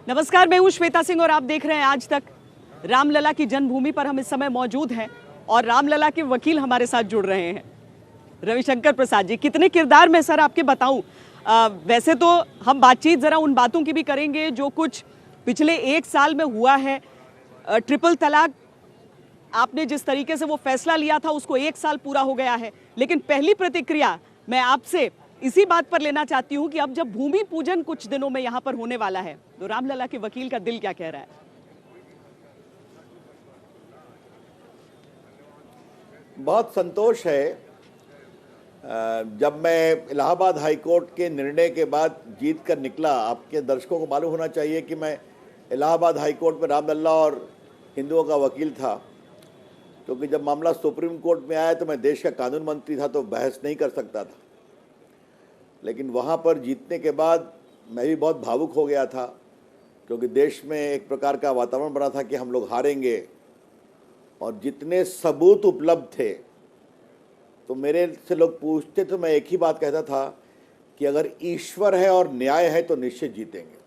नमस्कार, मैं हूं श्वेता सिंह और आप देख रहे हैं आज तक। रामलला की जन्मभूमि पर हम इस समय मौजूद हैं और रामलला के वकील हमारे साथ जुड़ रहे हैं। रविशंकर प्रसाद जी, कितने किरदार में सर आपके बताऊं। वैसे तो हम बातचीत जरा उन बातों की भी करेंगे जो कुछ पिछले एक साल में हुआ है। ट्रिपल तलाक आपने जिस तरीके से वो फैसला लिया था उसको एक साल पूरा हो गया है, लेकिन पहली प्रतिक्रिया मैं आपसे इसी बात पर लेना चाहती हूं कि अब जब भूमि पूजन कुछ दिनों में यहां पर होने वाला है तो रामलला के वकील का दिल क्या कह रहा है? बहुत संतोष है। जब मैं इलाहाबाद हाई कोर्ट के निर्णय के बाद जीत कर निकला, आपके दर्शकों को मालूम होना चाहिए कि मैं इलाहाबाद हाई कोर्ट में रामलला और हिंदुओं का वकील था, क्योंकि जब मामला सुप्रीम कोर्ट में आया तो मैं देश का कानून मंत्री था तो बहस नहीं कर सकता था। लेकिन वहाँ पर जीतने के बाद मैं भी बहुत भावुक हो गया था, क्योंकि देश में एक प्रकार का वातावरण बना था कि हम लोग हारेंगे। और जितने सबूत उपलब्ध थे तो मेरे से लोग पूछते तो मैं एक ही बात कहता था कि अगर ईश्वर है और न्याय है तो निश्चित जीतेंगे,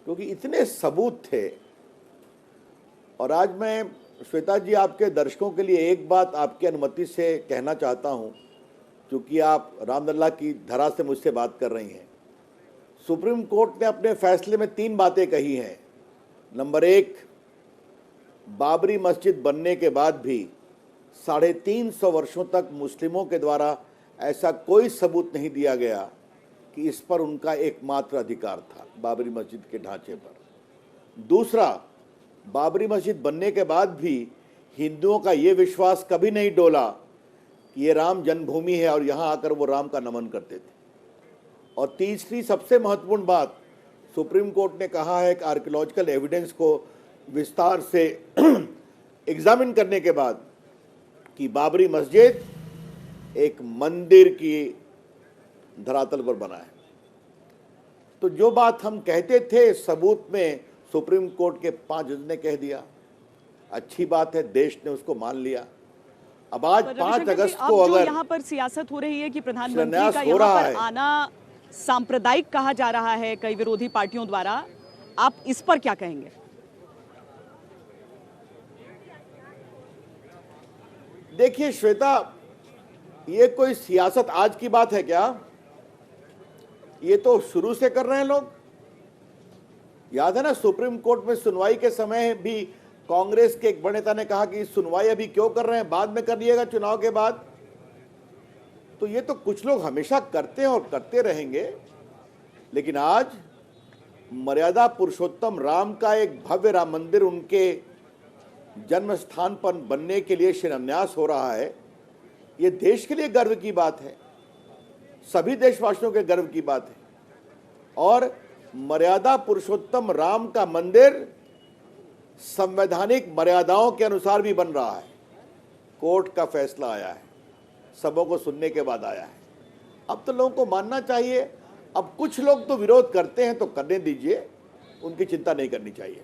क्योंकि इतने सबूत थे। और आज मैं श्वेता जी आपके दर्शकों के लिए एक बात आपकी अनुमति से कहना चाहता हूं, क्योंकि आप रामलला की धरा से मुझसे बात कर रही हैं। सुप्रीम कोर्ट ने अपने फैसले में 3 बातें कही हैं। नंबर 1, बाबरी मस्जिद बनने के बाद भी 350 वर्षों तक मुस्लिमों के द्वारा ऐसा कोई सबूत नहीं दिया गया कि इस पर उनका एकमात्र अधिकार था, बाबरी मस्जिद के ढांचे पर। दूसरा, बाबरी मस्जिद बनने के बाद भी हिंदुओं का ये विश्वास कभी नहीं डोला कि ये राम जन्मभूमि है और यहाँ आकर वो राम का नमन करते थे। और तीसरी सबसे महत्वपूर्ण बात, सुप्रीम कोर्ट ने कहा है कि आर्कियोलॉजिकल एविडेंस को विस्तार से एग्जामिन करने के बाद कि बाबरी मस्जिद एक मंदिर की धरातल पर बना है। तो जो बात हम कहते थे सबूत में सुप्रीम कोर्ट के 5 जज ने कह दिया। अच्छी बात है, देश ने उसको मान लिया। अब आज 5 अगस्त को अगर यहाँ पर सियासत हो रही है कि प्रधानमंत्री का यहाँ पर आना सांप्रदायिक कहा जा रहा है कई विरोधी पार्टियों द्वारा, आप इस पर क्या कहेंगे? देखिए श्वेता, ये कोई सियासत आज की बात है क्या? ये तो शुरू से कर रहे हैं लोग। याद है ना, सुप्रीम कोर्ट में सुनवाई के समय भी कांग्रेस के एक बड़े नेता ने कहा कि सुनवाई अभी क्यों कर रहे हैं, बाद में कर लिएगा चुनाव के बाद। तो ये तो कुछ लोग हमेशा करते हैं और करते रहेंगे। लेकिन आज मर्यादा पुरुषोत्तम राम का एक भव्य राम मंदिर उनके जन्म स्थान पर बनने के लिए शिलान्यास हो रहा है। ये देश के लिए गर्व की बात है, सभी देशवासियों के गर्व की बात है। और मर्यादा पुरुषोत्तम राम का मंदिर संवैधानिक मर्यादाओं के अनुसार भी बन रहा है। कोर्ट का फैसला आया है, सबों को सुनने के बाद आया है। अब तो लोगों को मानना चाहिए। अब कुछ लोग तो विरोध करते हैं तो करने दीजिए, उनकी चिंता नहीं करनी चाहिए।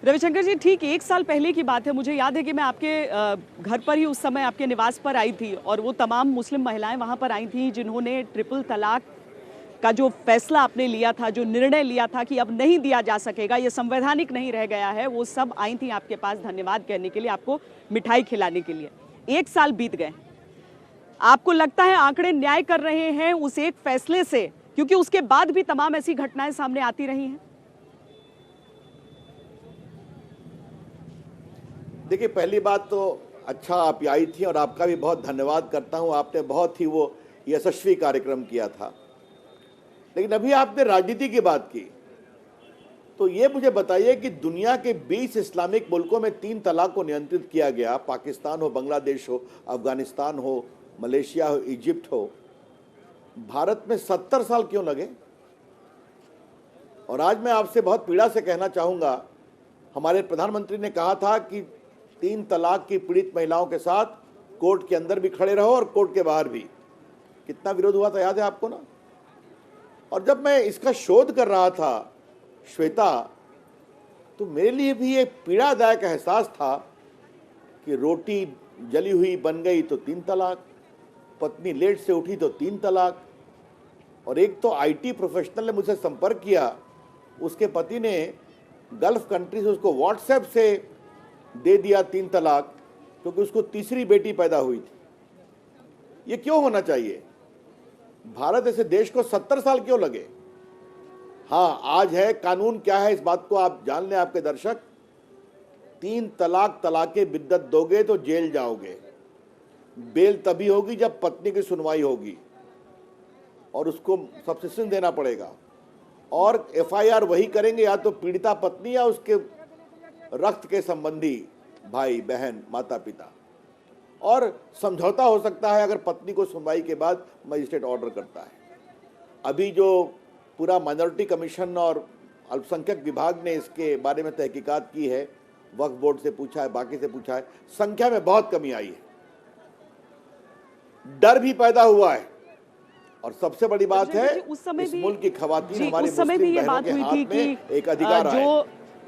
रविशंकर जी, ठीक 1 साल पहले की बात है। मुझे याद है कि मैं आपके घर पर ही उस समय आपके निवास पर आई थी और वो तमाम मुस्लिम महिलाएं वहां पर आई थी जिन्होंने ट्रिपल तलाक का जो फैसला आपने लिया था, जो निर्णय लिया था कि अब नहीं दिया जा सकेगा, ये संवैधानिक नहीं रह गया है, वो सब आई थी आपके पास धन्यवाद कहने के लिए, आपको मिठाई खिलाने के लिए। 1 साल बीत गए, आपको लगता है आंकड़े न्याय कर रहे हैं उस एक फैसले से, क्योंकि उसके बाद भी तमाम ऐसी घटनाएं सामने आती रही हैं? देखिए, पहली बात तो अच्छा आप आई थी और आपका भी बहुत धन्यवाद करता हूं। आपने बहुत ही वो यशस्वी कार्यक्रम किया था। लेकिन अभी आपने राजनीति की बात की, तो ये मुझे बताइए कि दुनिया के 20 इस्लामिक मुल्कों में 3 तलाक को नियंत्रित किया गया, पाकिस्तान हो, बांग्लादेश हो, अफगानिस्तान हो, मलेशिया हो, इजिप्ट हो, भारत में 70 साल क्यों लगे? और आज मैं आपसे बहुत पीड़ा से कहना चाहूँगा, हमारे प्रधानमंत्री ने कहा था कि 3 तलाक की पीड़ित महिलाओं के साथ कोर्ट के अंदर भी खड़े रहो और कोर्ट के बाहर भी। कितना विरोध हुआ था, याद है आपको ना? और जब मैं इसका शोध कर रहा था श्वेता, तो मेरे लिए भी एक पीड़ादायक एहसास था कि रोटी जली हुई बन गई तो 3 तलाक, पत्नी लेट से उठी तो 3 तलाक, और एक तो आईटी प्रोफेशनल ने मुझसे संपर्क किया, उसके पति ने गल्फ कंट्री से उसको व्हाट्सएप से दे दिया 3 तलाक, क्योंकि उसको तीसरी बेटी पैदा हुई थी। ये क्यों होना चाहिए? भारत ऐसे देश को 70 साल क्यों लगे? हाँ, आज है, कानून क्या है इस बात को आप जान लें आपके दर्शक। 3 तलाक तलाके बिद्दत दोगे तो जेल जाओगे। बेल तभी होगी जब पत्नी की सुनवाई होगी और उसको सब्सिस्टेंस देना पड़ेगा, और एफआईआर वही करेंगे या तो पीड़िता पत्नी या उसके रक्त के संबंधी भाई बहन माता पिता, और समझौता हो सकता है अगर पत्नी को सुनवाई के बाद मजिस्ट्रेट ऑर्डर करता है। अभी जो पूरा माइनॉरिटी कमीशन और अल्पसंख्यक विभाग ने इसके बारे में तहकीकात की है, वक्फ बोर्ड से पूछा है, बाकी से पूछा है, संख्या में बहुत कमी आई है, डर भी पैदा हुआ है। और सबसे बड़ी बात है, उस समय इस भी मुल्क की खवातीन हमारी उस समय भी मुस्लिम ये बहनों बात के हुई हाथ थी में कि एक अधिकार है। जो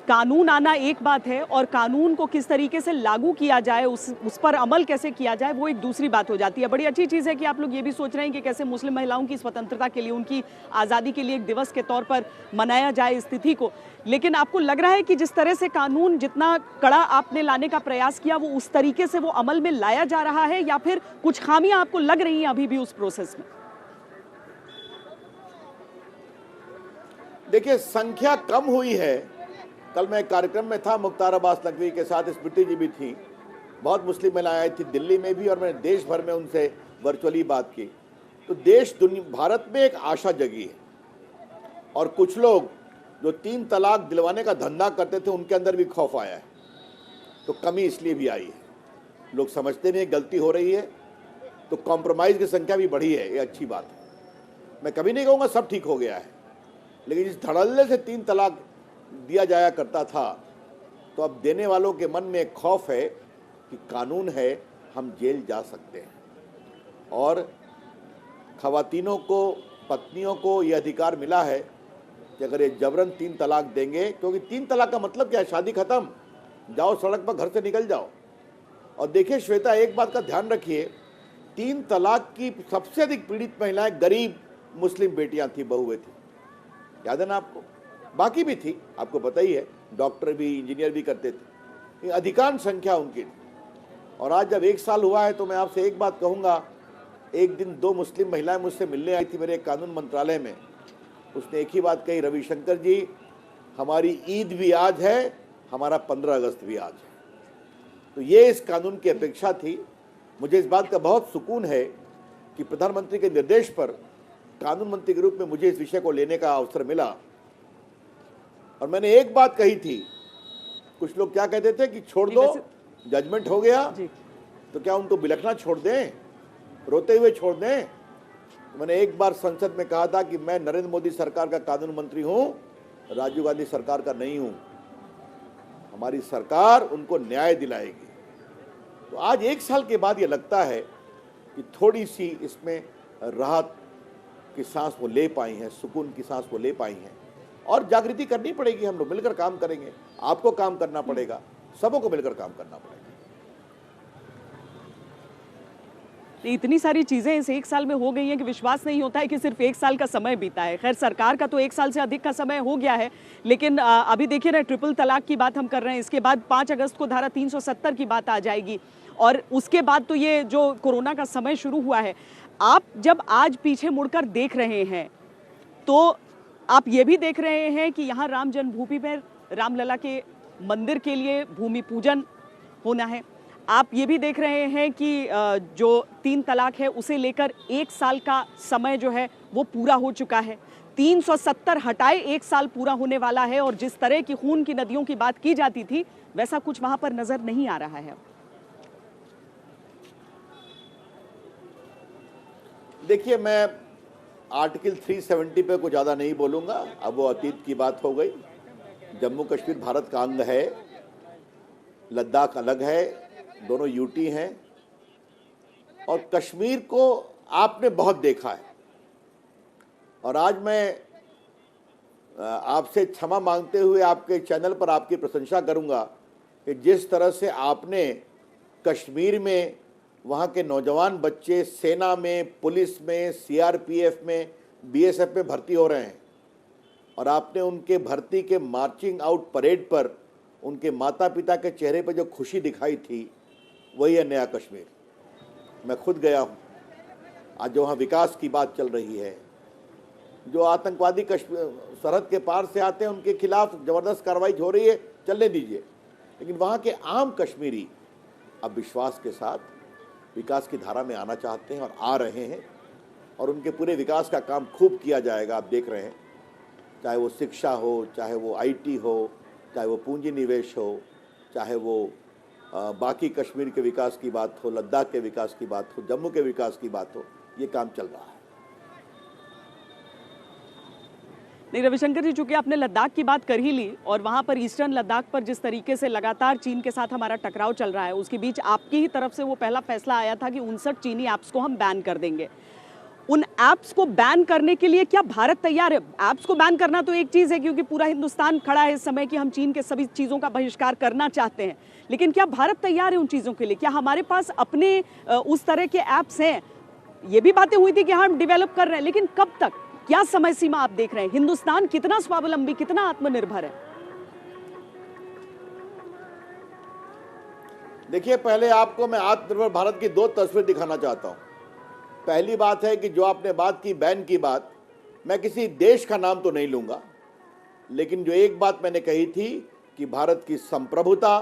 कानून आना एक बात है और कानून को किस तरीके से लागू किया जाए, उस पर अमल कैसे किया जाए, वो एक दूसरी बात हो जाती है। बड़ी अच्छी चीज़ है कि आप लोग ये भी सोच रहे हैं कि कैसे मुस्लिम महिलाओं की स्वतंत्रता के लिए, उनकी आज़ादी के लिए एक दिवस के तौर पर मनाया जाए इस तिथि को। लेकिन आपको लग रहा है कि जिस तरह से कानून जितना कड़ा आपने लाने का प्रयास किया, वो उस तरीके से वो अमल में लाया जा रहा है, या फिर कुछ खामियां आपको लग रही हैं अभी भी उस प्रोसेस में? देखिए, संख्या कम हुई है। कल मैं एक कार्यक्रम में था, मुख्तार अब्बास नकवी के साथ स्मृति जी भी थी, बहुत मुस्लिम महिलाएं आई थी दिल्ली में भी, और मैंने देश भर में उनसे वर्चुअली बात की। तो देश दुनिया भारत में एक आशा जगी है, और कुछ लोग जो 3 तलाक दिलवाने का धंधा करते थे उनके अंदर भी खौफ आया है। तो कमी इसलिए भी आई है, लोग समझते नहीं गलती हो रही है, तो कॉम्प्रोमाइज़ की संख्या भी बढ़ी है। ये अच्छी बात है। मैं कभी नहीं कहूँगा सब ठीक हो गया है, लेकिन जिस धड़ल्ले से 3 तलाक दिया जाया करता था, तो अब देने वालों के मन में एक खौफ है कि कानून है, हम जेल जा सकते हैं। और खवातीनों को, पत्नियों को ये अधिकार मिला है कि अगर ये जबरन 3 तलाक देंगे, क्योंकि 3 तलाक का मतलब क्या है? शादी खत्म, जाओ सड़क पर घर से निकल जाओ। और देखिए श्वेता, एक बात का ध्यान रखिए, 3 तलाक की सबसे अधिक पीड़ित महिलाएं गरीब मुस्लिम बेटियां थी, बहुएं थी, याद है ना आपको? बाकी भी थी, आपको पता ही है, डॉक्टर भी, इंजीनियर भी करते थे, ये अधिकांश संख्या उनकी थी। और आज जब 1 साल हुआ है, तो मैं आपसे एक बात कहूँगा। एक दिन 2 मुस्लिम महिलाएं मुझसे मिलने आई थी मेरे कानून मंत्रालय में। उसने एक ही बात कही, रविशंकर जी, हमारी ईद भी आज है, हमारा 15 अगस्त भी आज है। तो ये इस कानून की अपेक्षा थी। मुझे इस बात का बहुत सुकून है कि प्रधानमंत्री के निर्देश पर कानून मंत्री के रूप में मुझे इस विषय को लेने का अवसर मिला। और मैंने एक बात कही थी, कुछ लोग क्या कहते थे कि छोड़ दो, जजमेंट हो गया, तो क्या उनको बिलखना छोड़ दें, रोते हुए छोड़ दें? तो मैंने एक बार संसद में कहा था कि मैं नरेंद्र मोदी सरकार का कानून मंत्री हूं, राजीव गांधी सरकार का नहीं हूं। हमारी सरकार उनको न्याय दिलाएगी। तो आज 1 साल के बाद ये लगता है कि थोड़ी सी इसमें राहत की सांस वो ले पाई हैं, सुकून की सांस वो ले पाई हैं। और जागृति करनी पड़ेगी, हम लोग मिलकर काम करेंगे, आपको काम करना पड़ेगा, सबों को मिलकर काम करना पड़ेगा। इतनी सारी चीजें इस 1 साल में हो गई हैं कि विश्वास नहीं होता है कि सिर्फ 1 साल का समय बीता है। खैर, सरकार का तो 1 साल से अधिक का समय हो गया है, लेकिन अभी देखिए ना, ट्रिपल तलाक की बात हम कर रहे हैं, इसके बाद 5 अगस्त को धारा 370 की बात आ जाएगी, और उसके बाद तो ये जो कोरोना का समय शुरू हुआ है। आप जब आज पीछे मुड़कर देख रहे हैं, तो आप ये भी देख रहे हैं कि यहाँ राम जन्मभूमि पर रामलला के मंदिर के लिए भूमि पूजन होना है। आप ये भी देख रहे हैं कि जो 3 तलाक है उसे लेकर 1 साल का समय जो है वो पूरा हो चुका है। 370 हटाए 1 साल पूरा होने वाला है, और जिस तरह की खून की नदियों की बात की जाती थी, वैसा कुछ वहां पर नजर नहीं आ रहा है। देखिए, मैं आर्टिकल 370 पे कुछ ज़्यादा नहीं बोलूँगा, अब वो अतीत की बात हो गई। जम्मू कश्मीर भारत का अंग है, लद्दाख अलग है, दोनों यूटी हैं, और कश्मीर को आपने बहुत देखा है। और आज मैं आपसे क्षमा मांगते हुए आपके चैनल पर आपकी प्रशंसा करूंगा कि जिस तरह से आपने कश्मीर में वहाँ के नौजवान बच्चे सेना में, पुलिस में, सीआरपीएफ में बीएसएफ में भर्ती हो रहे हैं और आपने उनके भर्ती के मार्चिंग आउट परेड पर उनके माता पिता के चेहरे पर जो खुशी दिखाई थी, वही है नया कश्मीर। मैं खुद गया हूँ। आज जो वहाँ विकास की बात चल रही है, जो आतंकवादी सरहद के पार से आते हैं उनके खिलाफ ज़बरदस्त कार्रवाई हो रही है, चलने दीजिए। लेकिन वहाँ के आम कश्मीरी अब विश्वास के साथ विकास की धारा में आना चाहते हैं और आ रहे हैं, और उनके पूरे विकास का काम खूब किया जाएगा। आप देख रहे हैं, चाहे वो शिक्षा हो, चाहे वो आईटी हो, चाहे वो पूंजी निवेश हो, चाहे वो बाकी कश्मीर के विकास की बात हो, लद्दाख के विकास की बात हो, जम्मू के विकास की बात हो, ये काम चल रहा है। नहीं रविशंकर जी, चूंकि आपने लद्दाख की बात कर ही ली और वहां पर ईस्टर्न लद्दाख पर जिस तरीके से लगातार चीन के साथ हमारा टकराव चल रहा है, उसके बीच आपकी ही तरफ से वो पहला फैसला आया था कि 59 चीनी ऐप्स को हम बैन कर देंगे। उन ऐप्स को बैन करने के लिए क्या भारत तैयार है? ऐप्स को बैन करना तो एक चीज है, क्योंकि पूरा हिंदुस्तान खड़ा है इस समय कि हम चीन के सभी चीजों का बहिष्कार करना चाहते हैं, लेकिन क्या भारत तैयार है उन चीजों के लिए? क्या हमारे पास अपने उस तरह के ऐप्स हैं? ये भी बातें हुई थी कि हम डेवलप कर रहे हैं, लेकिन कब तक, क्या समय सीमा आप देख रहे हैं? हिंदुस्तान कितना स्वावलंबी, कितना आत्मनिर्भर है? देखिए, पहले आपको मैं आत्मनिर्भर भारत की दो तस्वीर दिखाना चाहता हूं। पहली बात है कि जो आपने बात की बैन की बात, मैं किसी देश का नाम तो नहीं लूंगा, लेकिन जो एक बात मैंने कही थी कि भारत की संप्रभुता,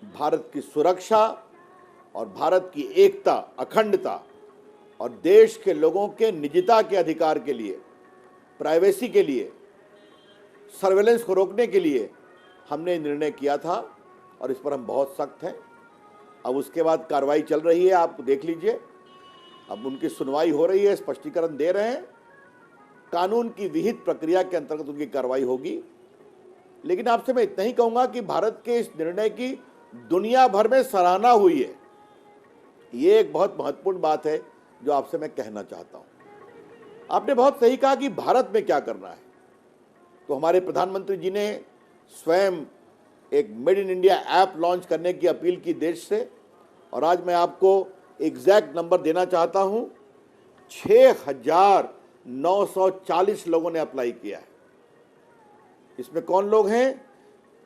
भारत की सुरक्षा और भारत की एकता, अखंडता और देश के लोगों के निजता के अधिकार के लिए, प्राइवेसी के लिए, सर्वेलेंस को रोकने के लिए हमने निर्णय किया था और इस पर हम बहुत सख्त हैं। अब उसके बाद कार्रवाई चल रही है, आप देख लीजिए। अब उनकी सुनवाई हो रही है, स्पष्टीकरण दे रहे हैं, कानून की विहित प्रक्रिया के अंतर्गत उनकी कार्रवाई होगी। लेकिन आपसे मैं इतना ही कहूंगा कि भारत के इस निर्णय की दुनिया भर में सराहना हुई है। ये एक बहुत महत्वपूर्ण बात है जो आपसे मैं कहना चाहता हूं। आपने बहुत सही कहा कि भारत में क्या करना है, तो हमारे प्रधानमंत्री जी ने स्वयं एक made in India app launch करने की अपील की देश से, और आज मैं आपको एग्जैक्ट नंबर देना चाहता हूं, 6,940 लोगों ने अप्लाई किया है। इसमें कौन लोग हैं?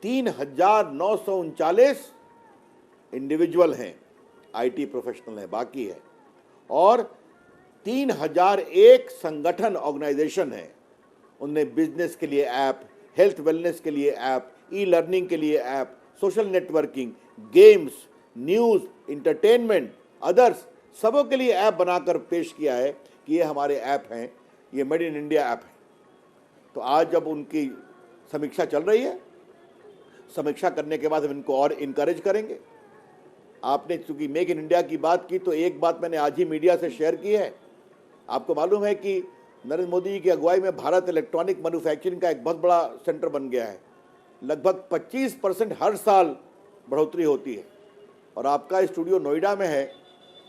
3,939 इंडिविजुअल हैं, आईटी प्रोफेशनल हैं, बाकी है, और 3,001 संगठन, ऑर्गेनाइजेशन है। उनने बिजनेस के लिए ऐप, हेल्थ वेलनेस के लिए ऐप, ई लर्निंग के लिए app, social networking, games, news, entertainment, others, सबों के लिए ऐप बनाकर पेश किया है कि ये हमारे ऐप हैं, ये मेड इन इंडिया ऐप है। तो आज जब उनकी समीक्षा चल रही है, समीक्षा करने के बाद हम इनको और इनकरेज करेंगे। आपने चूंकि मेक इन इंडिया की बात की, तो एक बात मैंने आज ही मीडिया से शेयर की है। आपको मालूम है कि नरेंद्र मोदी जी की अगुवाई में भारत इलेक्ट्रॉनिक मैन्युफैक्चरिंग का एक बहुत बड़ा सेंटर बन गया है। लगभग 25% हर साल बढ़ोतरी होती है, और आपका स्टूडियो नोएडा में है,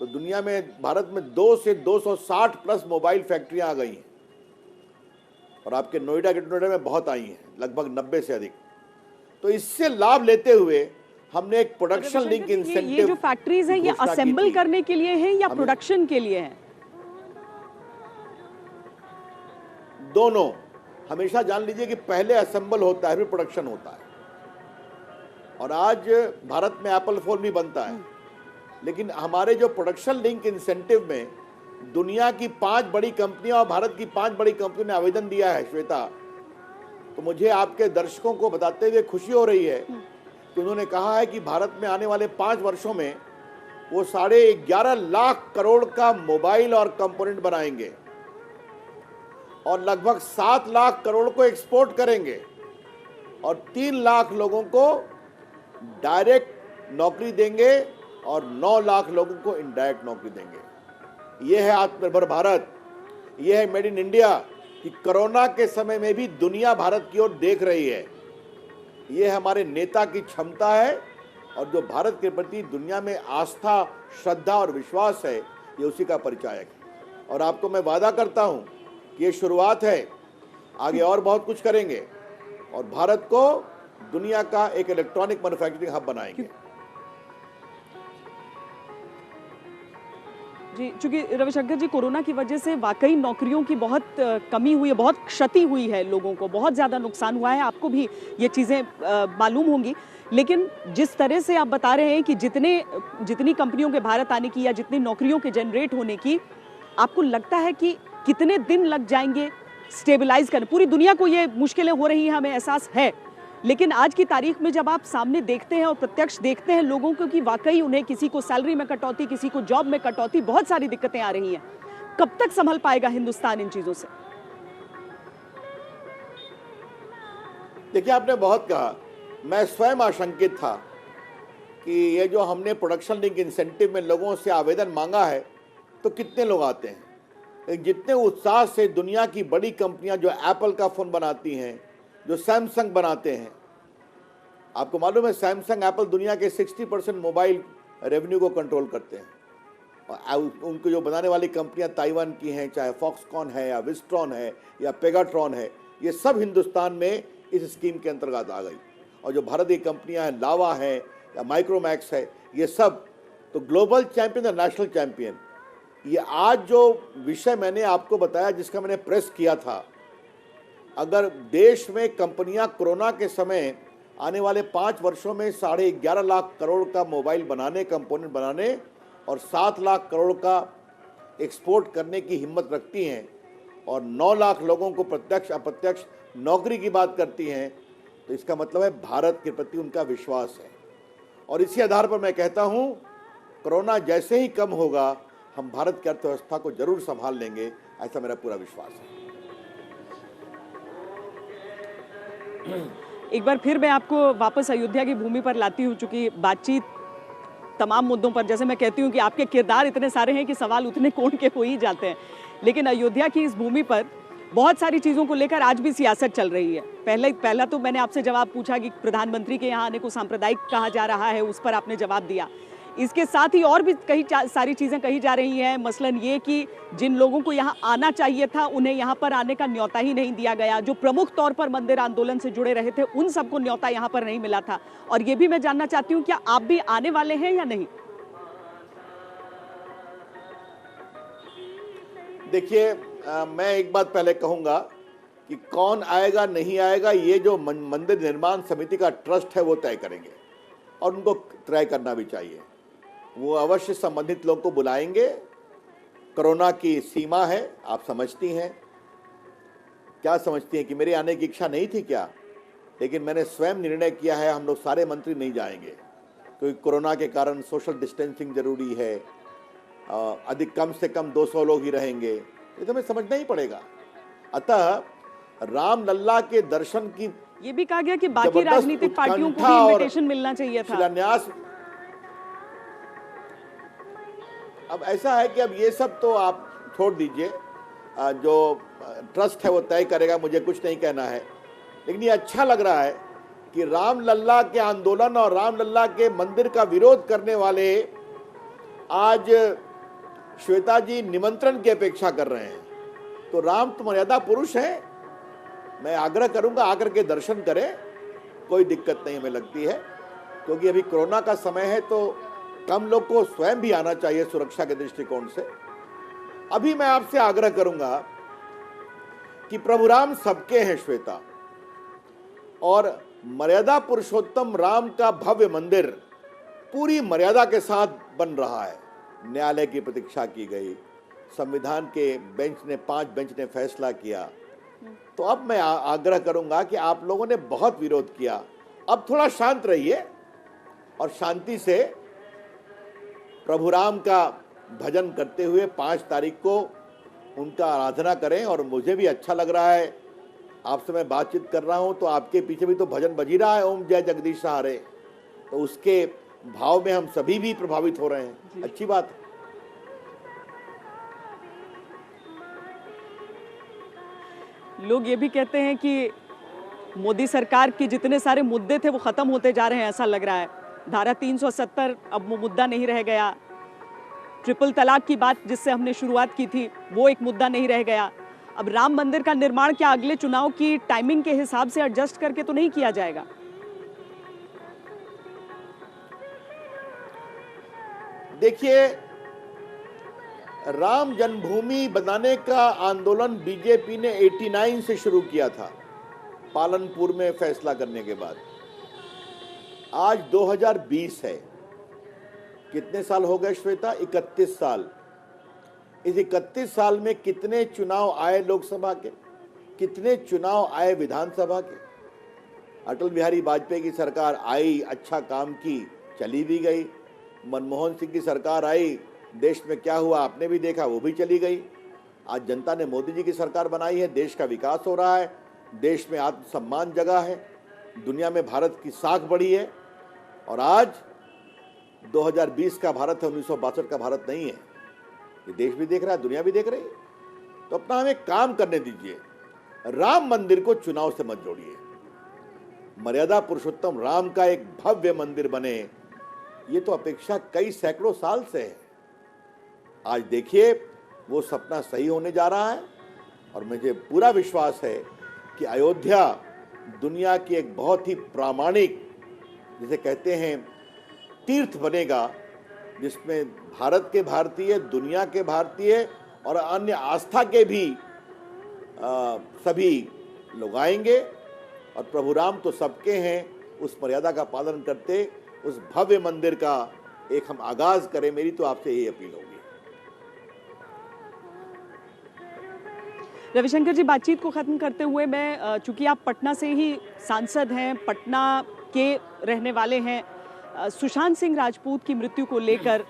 तो दुनिया में, भारत में 2 से 260 प्लस मोबाइल फैक्ट्रियां आ गई हैं, और आपके नोएडा के नोएडा में बहुत आई हैं, लगभग 90 से अधिक। तो इससे लाभ लेते हुए हमने एक प्रोडक्शन लिंक इंसेंटिव, ये जो फैक्ट्रीज हैं, ये असेंबल करने के लिए हैं या प्रोडक्शन के लिए हैं? दोनों। हमेशा जान लीजिए कि पहले असेंबल होता है, फिर प्रोडक्शन होता है। और आज भारत में एप्पल फोन भी बनता है, लेकिन हमारे जो प्रोडक्शन लिंक इंसेंटिव में दुनिया की 5 बड़ी कंपनियां और भारत की 5 बड़ी कंपनियों ने आवेदन दिया है, श्वेता, तो मुझे आपके दर्शकों को बताते हुए खुशी हो रही है कि उन्होंने कहा है कि भारत में आने वाले 5 वर्षों में वो 11.5 लाख करोड़ का मोबाइल और कंपोनेंट बनाएंगे और लगभग 7 लाख करोड़ को एक्सपोर्ट करेंगे और 3 लाख लोगों को डायरेक्ट नौकरी देंगे और 9 लाख लोगों को इनडायरेक्ट नौकरी देंगे। यह है आत्मनिर्भर भारत, यह है मेड इन इंडिया कि कोरोना के समय में भी दुनिया भारत की ओर देख रही है। यह हमारे नेता की क्षमता है, और जो भारत के प्रति दुनिया में आस्था, श्रद्धा और विश्वास है, ये उसी का परिचायक है। और आपको मैं वादा करता हूं कि ये शुरुआत है, आगे और बहुत कुछ करेंगे और भारत को दुनिया का एक इलेक्ट्रॉनिक मैन्युफैक्चरिंग हब बनाएंगे। जी, चूंकि रविशंकर जी कोरोना की वजह से वाकई नौकरियों की बहुत कमी हुई है, बहुत क्षति हुई है, लोगों को बहुत ज़्यादा नुकसान हुआ है, आपको भी ये चीज़ें मालूम होंगी। लेकिन जिस तरह से आप बता रहे हैं कि जितनी कंपनियों के भारत आने की या जितनी नौकरियों के जनरेट होने की, आपको लगता है कि कितने दिन लग जाएंगे स्टेबलाइज करने? पूरी दुनिया को ये मुश्किलें हो रही हैं, हमें एहसास है, लेकिन आज की तारीख में जब आप सामने देखते हैं और प्रत्यक्ष देखते हैं लोगों को कि वाकई उन्हें किसी को सैलरी में कटौती, किसी को जॉब में कटौती, बहुत सारी दिक्कतें आ रही हैं, कब तक संभल पाएगा हिंदुस्तान इन चीजों से? देखिए, आपने बहुत कहा। मैं स्वयं आशंकित था कि ये जो हमने प्रोडक्शन लिंक इंसेंटिव में लोगों से आवेदन मांगा है तो कितने लोग आते हैं, लेकिन जितने उत्साह से दुनिया की बड़ी कंपनियां जो एप्पल का फ़ोन बनाती हैं, जो सैमसंग बनाते हैं, आपको मालूम है सैमसंग एप्पल दुनिया के 60% मोबाइल रेवेन्यू को कंट्रोल करते हैं। और उनको जो बनाने वाली कंपनियां ताइवान की हैं, चाहे फॉक्सकॉन है या विस्ट्रॉन है या पेगाट्रॉन है, ये सब हिंदुस्तान में इस स्कीम के अंतर्गत आ गई। और जो भारत की कंपनियां हैं, लावा है या माइक्रोमैक्स है, ये सब तो ग्लोबल चैंपियन और नेशनल चैंपियन। ये आज जो विषय मैंने आपको बताया, जिसका मैंने प्रेस किया था, अगर देश में कंपनियां कोरोना के समय आने वाले 5 वर्षों में 11.5 लाख करोड़ का मोबाइल बनाने, कंपोनेंट बनाने और 7 लाख करोड़ का एक्सपोर्ट करने की हिम्मत रखती हैं और 9 लाख लोगों को प्रत्यक्ष अप्रत्यक्ष नौकरी की बात करती हैं, तो इसका मतलब है भारत के प्रति उनका विश्वास है। और इसी आधार पर मैं कहता हूं, कोरोना जैसे ही कम होगा, हम भारत की अर्थव्यवस्था को जरूर संभाल लेंगे, ऐसा मेरा पूरा विश्वास है। एक बार फिर मैं आपको वापस अयोध्या की भूमि पर लाती हूँ, चूंकि बातचीत तमाम मुद्दों पर, जैसे मैं कहती हूँ कि आपके किरदार इतने सारे हैं कि सवाल उतने कोण के हो ही जाते हैं, लेकिन अयोध्या की इस भूमि पर बहुत सारी चीज़ों को लेकर आज भी सियासत चल रही है। पहला तो मैंने आपसे जवाब पूछा कि प्रधानमंत्री के यहाँ आने को सांप्रदायिक कहा जा रहा है, उस पर आपने जवाब दिया। इसके साथ ही और भी कई सारी चीज़ें कही जा रही हैं, मसलन ये कि जिन लोगों को यहाँ आना चाहिए था उन्हें यहाँ पर आने का न्योता ही नहीं दिया गया, जो प्रमुख तौर पर मंदिर आंदोलन से जुड़े रहे थे उन सबको न्योता यहाँ पर नहीं मिला था। और ये भी मैं जानना चाहती हूँ, क्या आप भी आने वाले हैं या नहीं? देखिए, मैं एक बात पहले कहूँगा कि कौन आएगा नहीं आएगा ये जो मंदिर निर्माण समिति का ट्रस्ट है वो तय करेंगे, और उनको तय करना भी चाहिए। वो अवश्य संबंधित लोग को बुलाएंगे। कोरोना की सीमा है, आप समझती हैं। क्या समझती हैं कि मेरे आने की इच्छा नहीं थी क्या? लेकिन मैंने स्वयं निर्णय किया है, हम लोग सारे मंत्री नहीं जाएंगे, क्योंकि कोरोना के कारण सोशल डिस्टेंसिंग जरूरी है। अधिक कम से कम 200 लोग ही रहेंगे, ये तो हमें समझना ही पड़ेगा। अतः रामलला के दर्शन की ये भी कहा गया कि बाकी राजनीतिक पार्टियों को भी इनविटेशन मिलना चाहिए था। शिलान्यास, अब ऐसा है कि अब ये सब तो आप छोड़ दीजिए, जो ट्रस्ट है वो तय करेगा, मुझे कुछ नहीं कहना है। लेकिन ये अच्छा लग रहा है कि रामलला के आंदोलन और रामलला के मंदिर का विरोध करने वाले आज श्वेता जी निमंत्रण की अपेक्षा कर रहे हैं। तो राम तो मर्यादा पुरुष है, मैं आग्रह करूंगा आकर के दर्शन करें, कोई दिक्कत नहीं हमें लगती है, क्योंकि अभी कोरोना का समय है तो कम लोग को स्वयं भी आना चाहिए सुरक्षा के दृष्टिकोण से। अभी मैं आपसे आग्रह करूंगा कि प्रभु राम सबके हैं श्वेता, और मर्यादा पुरुषोत्तम राम का भव्य मंदिर पूरी मर्यादा के साथ बन रहा है। न्यायालय की प्रतीक्षा की गई, संविधान के बेंच ने 5 बेंच ने फैसला किया। तो अब मैं आग्रह करूंगा कि आप लोगों ने बहुत विरोध किया, अब थोड़ा शांत रहिए और शांति से प्रभु राम का भजन करते हुए 5 तारीख को उनका आराधना करें। और मुझे भी अच्छा लग रहा है, आपसे मैं बातचीत कर रहा हूं तो आपके पीछे भी तो भजन बज ही रहा है, ओम जय जगदीश हरे, तो उसके भाव में हम सभी भी प्रभावित हो रहे हैं, अच्छी बात है। लोग ये भी कहते हैं कि मोदी सरकार के जितने सारे मुद्दे थे वो खत्म होते जा रहे हैं, ऐसा लग रहा है। धारा 370 अब वो मुद्दा नहीं रह गया, ट्रिपल तलाक की बात जिससे हमने शुरुआत की थी वो एक मुद्दा नहीं रह गया। अब राम मंदिर का निर्माण क्या अगले चुनाव की टाइमिंग के हिसाब से एडजस्ट करके तो नहीं किया जाएगा? देखिए, राम जन्मभूमि बनाने का आंदोलन बीजेपी ने 89 से शुरू किया था, पालनपुर में फैसला करने के बाद। आज 2020 है। कितने साल हो गए श्वेता? 31 साल। इस 31 साल में कितने चुनाव आए लोकसभा के, कितने चुनाव आए विधानसभा के? अटल बिहारी वाजपेयी की सरकार आई, अच्छा काम की, चली भी गई। मनमोहन सिंह की सरकार आई, देश में क्या हुआ आपने भी देखा, वो भी चली गई। आज जनता ने मोदी जी की सरकार बनाई है, देश का विकास हो रहा है, देश में आत्मसम्मान जगा है, दुनिया में भारत की साख बढ़ी है। और आज 2020 का भारत है, 1962 का भारत नहीं है। ये देश भी देख रहा है, दुनिया भी देख रही है। तो अपना हमें काम करने दीजिए। राम मंदिर को चुनाव से मत जोड़िए। मर्यादा पुरुषोत्तम राम का एक भव्य मंदिर बने, ये तो अपेक्षा कई सैकड़ों साल से है। आज देखिए वो सपना सही होने जा रहा है और मुझे पूरा विश्वास है कि अयोध्या दुनिया की एक बहुत ही प्रामाणिक, जिसे कहते हैं, तीर्थ बनेगा, जिसमें भारत के भारतीय, दुनिया के भारतीय और अन्य आस्था के भी सभी लोग आएंगे। और प्रभु राम तो सबके हैं, उस मर्यादा का पालन करते उस भव्य मंदिर का एक हम आगाज करें। मेरी तो आपसे यही अपील होगी। रविशंकर जी, बातचीत को खत्म करते हुए मैं, चूंकि आप पटना से ही सांसद हैं, पटना के रहने वाले हैं, सुशांत सिंह राजपूत की मृत्यु को लेकर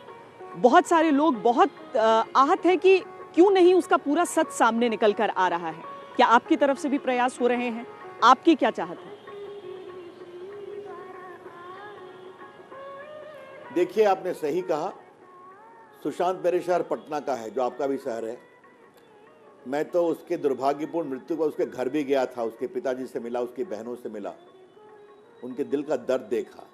बहुत सारे लोग बहुत आहत हैं कि क्यों नहीं उसका पूरा सच सामने निकल कर आ रहा है। क्या आपकी तरफ से भी प्रयास हो रहे हैं? आपकी क्या चाहत है? देखिए, आपने सही कहा। सुशांत मेरे शहर पटना का है, जो आपका भी शहर है। मैं तो उसके दुर्भाग्यपूर्ण मृत्यु पर उसके घर भी गया था, उसके पिताजी से मिला, उसकी बहनों से मिला, उनके दिल का दर्द देखा।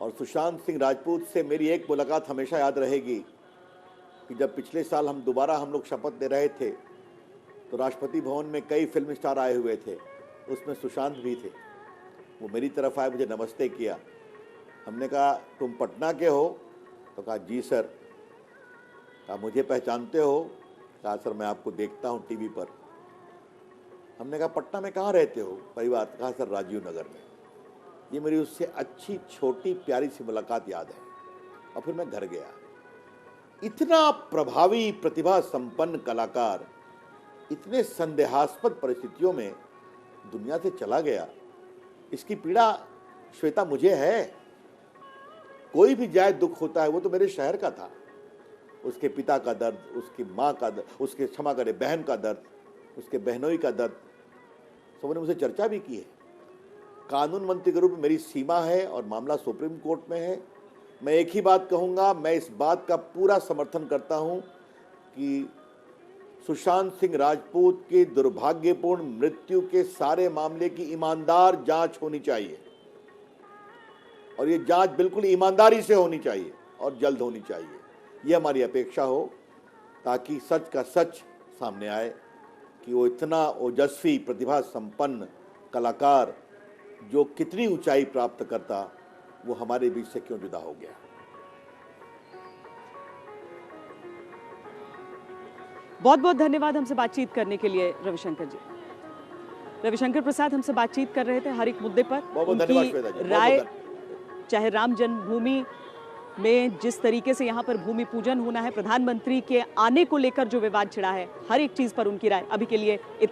और सुशांत सिंह राजपूत से मेरी एक मुलाकात हमेशा याद रहेगी कि जब पिछले साल हम लोग शपथ ले रहे थे, तो राष्ट्रपति भवन में कई फिल्म स्टार आए हुए थे, उसमें सुशांत भी थे। वो मेरी तरफ आए, मुझे नमस्ते किया। हमने कहा, तुम पटना के हो? तो कहा, जी सर। कहा, मुझे पहचानते हो? कहा, सर मैं आपको देखता हूँ टीवी पर। हमने कहा, पटना में कहाँ रहते हो परिवार? कहा, सर राजीव नगर में। ये मेरी उससे अच्छी छोटी प्यारी सी मुलाकात याद है। और फिर मैं घर गया। इतना प्रभावी, प्रतिभा संपन्न कलाकार इतने संदेहास्पद परिस्थितियों में दुनिया से चला गया। इसकी पीड़ा श्वेता मुझे है। कोई भी जायज दुख होता है, वो तो मेरे शहर का था। उसके पिता का दर्द, उसकी माँ का दर्द, उसके क्षमा करे बहन का दर्द, उसके बहनोई का दर्द, सबने मुझसे चर्चा भी की है। कानून मंत्री के रूप में मेरी सीमा है और मामला सुप्रीम कोर्ट में है। मैं एक ही बात कहूँगा, मैं इस बात का पूरा समर्थन करता हूँ कि सुशांत सिंह राजपूत की दुर्भाग्यपूर्ण मृत्यु के सारे मामले की ईमानदार जांच होनी चाहिए। और ये जांच बिल्कुल ईमानदारी से होनी चाहिए और जल्द होनी चाहिए। ये हमारी अपेक्षा हो, ताकि सच का सच सामने आए कि वो इतना ओजस्वी, प्रतिभा संपन्न कलाकार जो कितनी ऊंचाई प्राप्त करता, वो हमारे बीच से क्यों जुदा हो गया। बहुत बहुत धन्यवाद हमसे बातचीत करने के लिए रविशंकर जी। रविशंकर प्रसाद हमसे बातचीत कर रहे थे हर एक मुद्दे पर। उनकी राय, चाहे राम जन्मभूमि में जिस तरीके से यहाँ पर भूमि पूजन होना है, प्रधानमंत्री के आने को लेकर जो विवाद छिड़ा है, हर एक चीज पर उनकी राय। अभी के लिए इतना।